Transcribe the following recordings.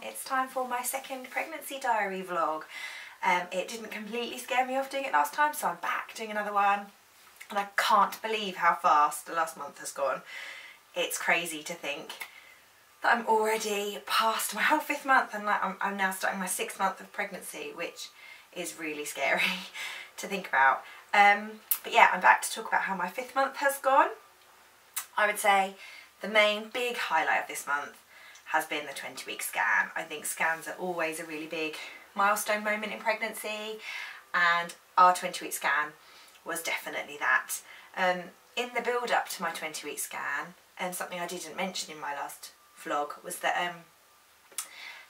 It's time for my second pregnancy diary vlog. It didn't completely scare me off doing it last time, so I'm back doing another one, and I can't believe how fast the last month has gone. It's crazy to think that I'm already past my whole 5th month, and I'm now starting my 6th month of pregnancy, which is really scary to think about. But yeah, I'm back to talk about how my 5th month has gone. I would say the main big highlight of this month has been the 20-week scan. I think scans are always a really big milestone moment in pregnancy, and our 20-week scan was definitely that. In the build-up to my 20-week scan, and something I didn't mention in my last vlog was that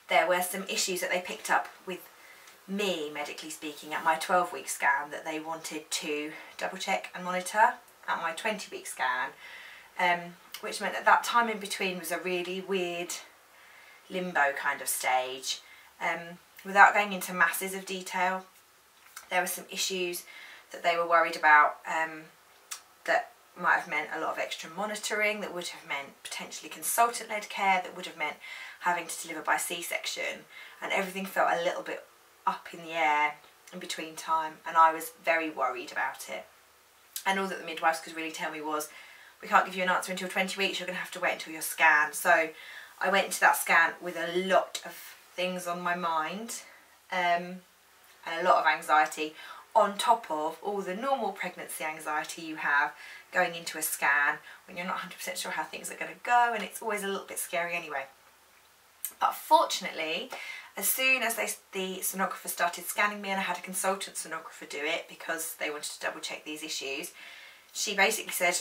there were some issues that they picked up with me, medically speaking, at my 12-week scan that they wanted to double check and monitor at my 20-week scan, which meant that that time in between was a really weird limbo kind of stage. Without going into masses of detail, there were some issues that they were worried about that might have meant a lot of extra monitoring, that would have meant potentially consultant-led care, that would have meant having to deliver by C-section, and everything felt a little bit up in the air in between time, and I was very worried about it. And all that the midwives could really tell me was, we can't give you an answer until 20 weeks, you're going to have to wait until your scan. So I went to that scan with a lot of things on my mind, and a lot of anxiety, on top of all the normal pregnancy anxiety you have going into a scan when you're not 100% sure how things are going to go, and it's always a little bit scary anyway. But fortunately, as soon as the sonographer started scanning me, and I had a consultant sonographer do it because they wanted to double check these issues, she basically said,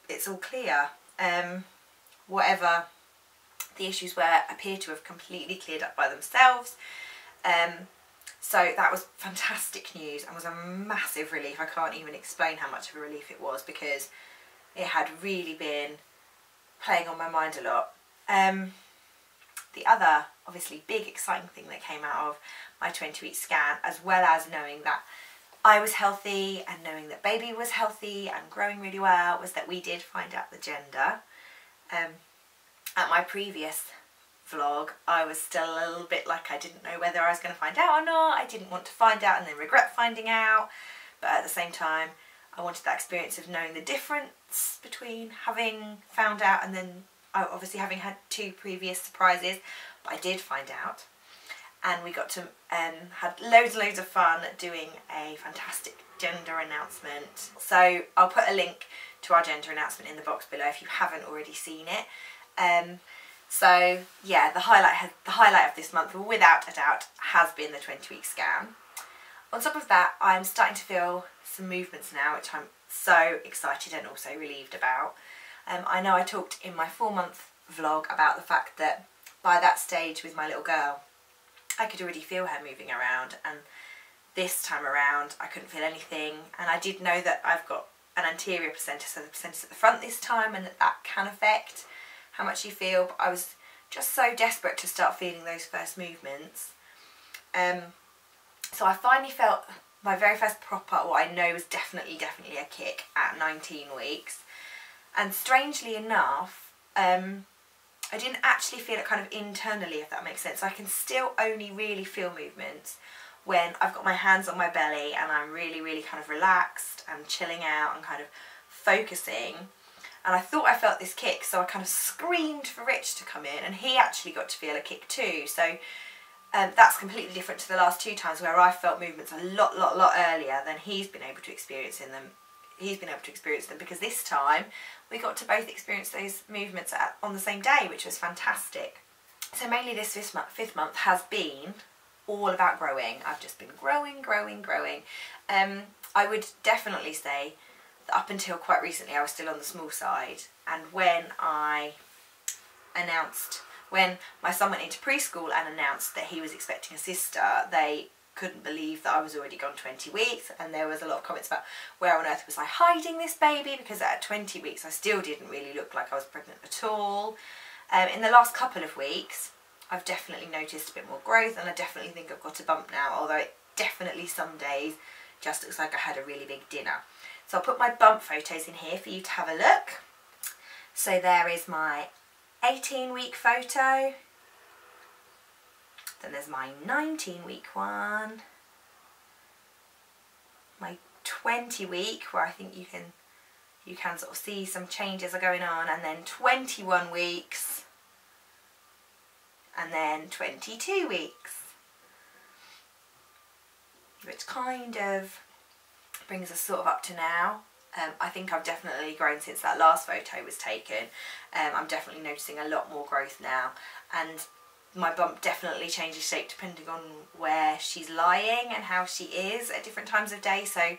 it's all clear. Whatever the issues were appear to have completely cleared up by themselves. So that was fantastic news and was a massive relief. I can't even explain how much of a relief it was, because it had really been playing on my mind a lot. The other obviously big exciting thing that came out of my 20-week scan, as well as knowing that I was healthy and knowing that baby was healthy and growing really well, was that we did find out the gender. At my previous vlog, I was still a little bit like I didn't know whether I was going to find out or not. I didn't want to find out and then regret finding out, but at the same time I wanted that experience of knowing the difference between having found out and then obviously having had 2 previous surprises. But I did find out, and we got to had loads and loads of fun doing a fantastic gender announcement. So I'll put a link to our gender announcement in the box below if you haven't already seen it. So yeah, the highlight of this month, without a doubt, has been the 20-week scan. On top of that, I'm starting to feel some movements now, which I'm so excited and also relieved about. I know I talked in my 4-month vlog about the fact that by that stage with my little girl, I could already feel her moving around, and this time around I couldn't feel anything. And I did know that I've got an anterior placenta, so the placenta's at the front this time, and that can affect how much you feel, but I was just so desperate to start feeling those first movements. So I finally felt my very first proper, what I know was definitely a kick at 19 weeks. And strangely enough, I didn't actually feel it kind of internally, if that makes sense. I can still only really feel movements when I've got my hands on my belly and I'm really kind of relaxed and chilling out and kind of focusing. And I thought I felt this kick, so I kind of screamed for Rich to come in, and he actually got to feel a kick too. So that's completely different to the last 2 times where I felt movements a lot earlier than he's been able to experience them. Because this time we got to both experience those movements on the same day, which was fantastic. So mainly this 5th month has been all about growing. I've just been growing. I would definitely say that up until quite recently I was still on the small side, and when I announced when my son went into preschool and announced that he was expecting a sister, they couldn't believe that I was already gone 20 weeks, and there was a lot of comments about where on earth was I hiding this baby, because at 20 weeks I still didn't really look like I was pregnant at all. In the last couple of weeks I've definitely noticed a bit more growth, and I definitely think I've got a bump now, although it definitely some days just looks like I had a really big dinner. So I'll put my bump photos in here for you to have a look. So there is my 18-week photo. Then there's my 19-week one. My 20-week, where I think you can sort of see some changes are going on, and then 21 weeks, and then 22 weeks, which kind of brings us sort of up to now. I think I've definitely grown since that last photo was taken. I'm definitely noticing a lot more growth now, and my bump definitely changes shape depending on where she's lying and how she is at different times of day. So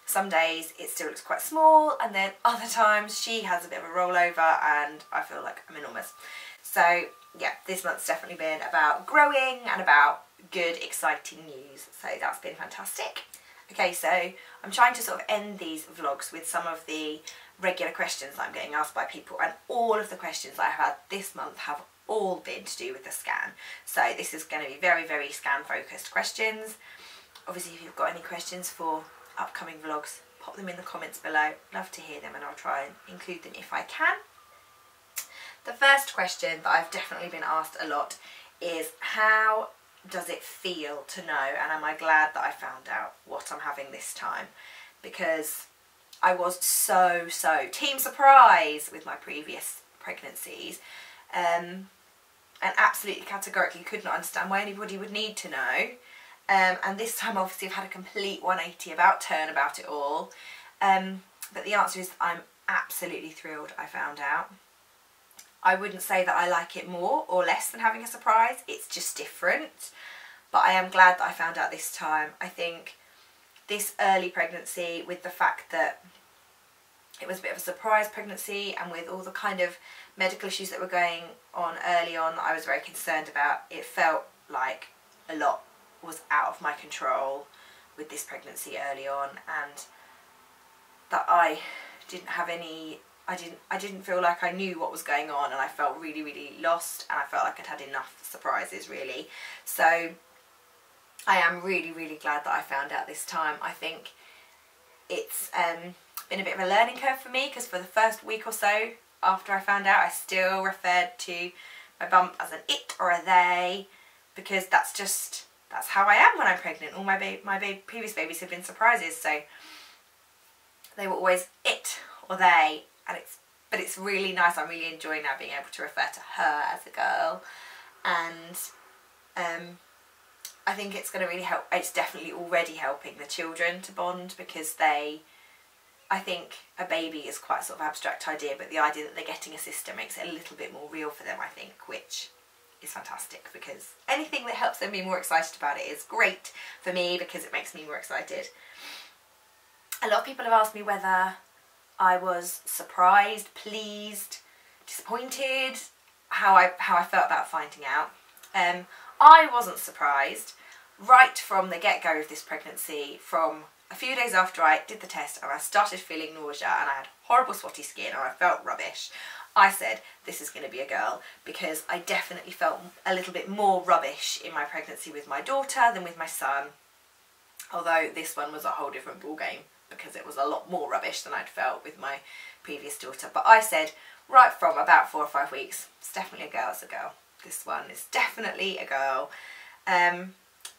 some days it still looks quite small, and then other times she has a bit of a rollover and I feel like I'm enormous. So yeah, this month's definitely been about growing and about good, exciting news. So that's been fantastic. Okay, so I'm trying to sort of end these vlogs with some of the regular questions that I'm getting asked by people, and all of the questions I have had this month have all been to do with the scan. So this is going to be very, very scan focused questions. Obviously, if you've got any questions for upcoming vlogs, pop them in the comments below. Love to hear them, and I'll try and include them if I can. The first question that I've definitely been asked a lot is, how does it feel to know, and am I glad that I found out what I'm having this time? Because I was so team surprise with my previous pregnancies, and absolutely categorically could not understand why anybody would need to know. And this time obviously I've had a complete 180 turn about it all. But the answer is I'm absolutely thrilled I found out. I wouldn't say that I like it more or less than having a surprise, it's just different. But I am glad that I found out this time. I think this early pregnancy, with the fact that it was a bit of a surprise pregnancy, and with all the kind of medical issues that were going on early on that I was very concerned about, it felt like a lot was out of my control with this pregnancy early on, and that I didn't have any, I didn't feel like I knew what was going on, and I felt really lost, and I felt like I'd had enough surprises really. So I am really glad that I found out this time. I think it's been a bit of a learning curve for me, because for the first week or so after I found out, I still referred to my bump as an it or a they, because that's how I am when I'm pregnant. All my previous babies have been surprises, so they were always it or they, and it's really nice. I'm really enjoying now being able to refer to her as a girl, and I think it's going to really help. It's definitely already helping the children to bond, because I think a baby is quite a sort of abstract idea, but the idea that they're getting a sister makes it a little bit more real for them, I think, which is fantastic, because anything that helps them be more excited about it is great for me, because it makes me more excited. A lot of people have asked me whether I was surprised, pleased, disappointed, how I felt about finding out. I wasn't surprised right from the get-go of this pregnancy. From a few days after I did the test and I started feeling nausea and I had horrible spotty skin and I felt rubbish, I said this is going to be a girl, because I definitely felt a little bit more rubbish in my pregnancy with my daughter than with my son, although this one was a whole different ballgame because it was a lot more rubbish than I'd felt with my previous daughter. But I said right from about 4 or 5 weeks, it's definitely a girl, it's a girl. This one is definitely a girl.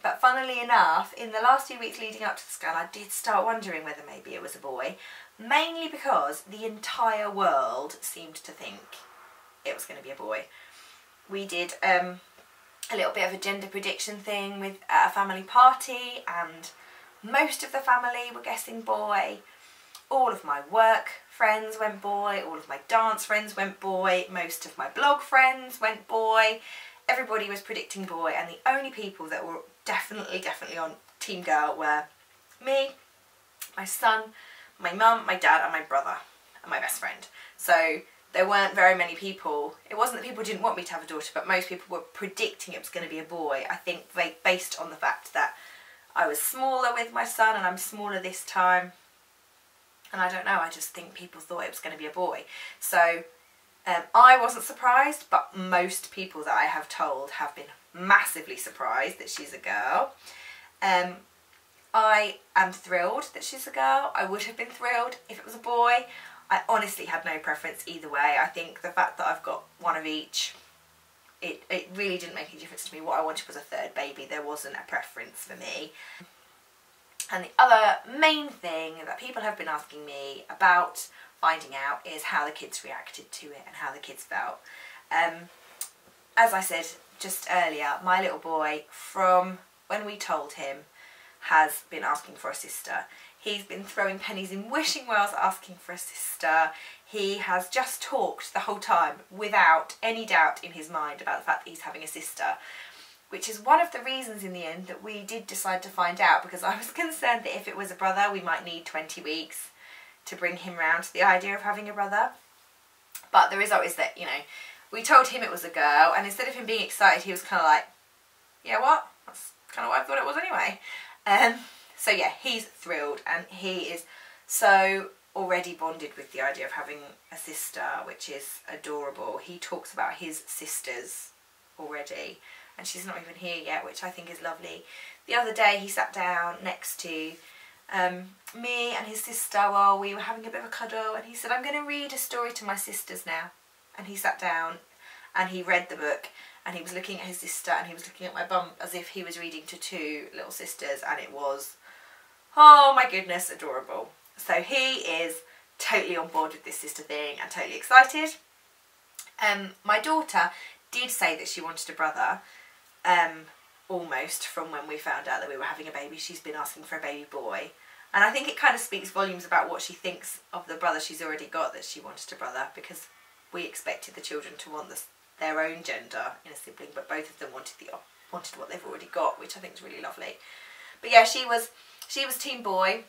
But funnily enough, in the last few weeks leading up to the scan, I did start wondering whether maybe it was a boy, mainly because the entire world seemed to think it was going to be a boy. We did a little bit of a gender prediction thing with a family party, and most of the family were guessing boy. All of my work friends went boy, all of my dance friends went boy, most of my blog friends went boy. Everybody was predicting boy, and the only people that were definitely on team girl were me, my son, my mum, my dad and my brother and my best friend. So there weren't very many people. It wasn't that people didn't want me to have a daughter, but most people were predicting it was going to be a boy. I think based on the fact that I was smaller with my son and I'm smaller this time. And I don't know, I just think people thought it was going to be a boy. So I wasn't surprised, but most people that I have told have been massively surprised that she's a girl. I am thrilled that she's a girl. I would have been thrilled if it was a boy. I honestly had no preference either way. I think the fact that I've got one of each, it really didn't make any difference to me. What I wanted was a third baby. There wasn't a preference for me. And the other main thing that people have been asking me about finding out is how the kids reacted to it and how the kids felt. As I said just earlier, my little boy, from when we told him, has been asking for a sister. He's been throwing pennies in wishing wells asking for a sister. He has just talked the whole time without any doubt in his mind about the fact that he's having a sister, which is one of the reasons in the end that we did decide to find out, because I was concerned that if it was a brother we might need 20 weeks to bring him round to the idea of having a brother. But the result is that, you know, we told him it was a girl, and instead of him being excited he was kind of like, yeah, what? That's kind of what I thought it was anyway. So yeah, he's thrilled, and he is so already bonded with the idea of having a sister, which is adorable. He talks about his sisters already, and she's not even here yet, which I think is lovely. The other day he sat down next to me and his sister while we were having a bit of a cuddle, and he said, I'm going to read a story to my sisters now. And he sat down and he read the book, and he was looking at his sister and he was looking at my bum as if he was reading to two little sisters, and it was, oh my goodness, adorable. So he is totally on board with this sister thing and totally excited. My daughter did say that she wanted a brother, almost from when we found out that we were having a baby. She's been asking for a baby boy, and I think it kind of speaks volumes about what she thinks of the brother she's already got, that she wanted a brother, because we expected the children to want their own gender in a sibling, but both of them wanted what they've already got, which I think is really lovely. But yeah, she was team boy,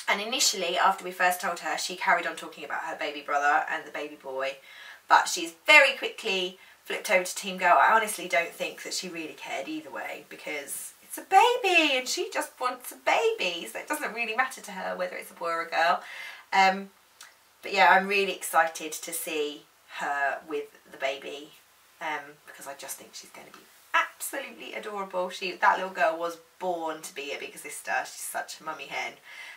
and initially after we first told her, she carried on talking about her baby brother and the baby boy, but she's very quickly flipped over to team girl. I honestly don't think that she really cared either way, because it's a baby and she just wants a baby, so it doesn't really matter to her whether it's a boy or a girl. But yeah, I'm really excited to see her with the baby, because I just think she's going to be absolutely adorable. That little girl was born to be a big sister. She's such a mummy hen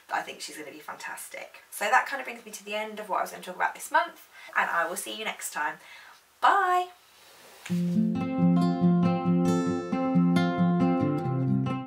that I think she's going to be fantastic. So that kind of brings me to the end of what I was going to talk about this month, and I will see you next time. Bye!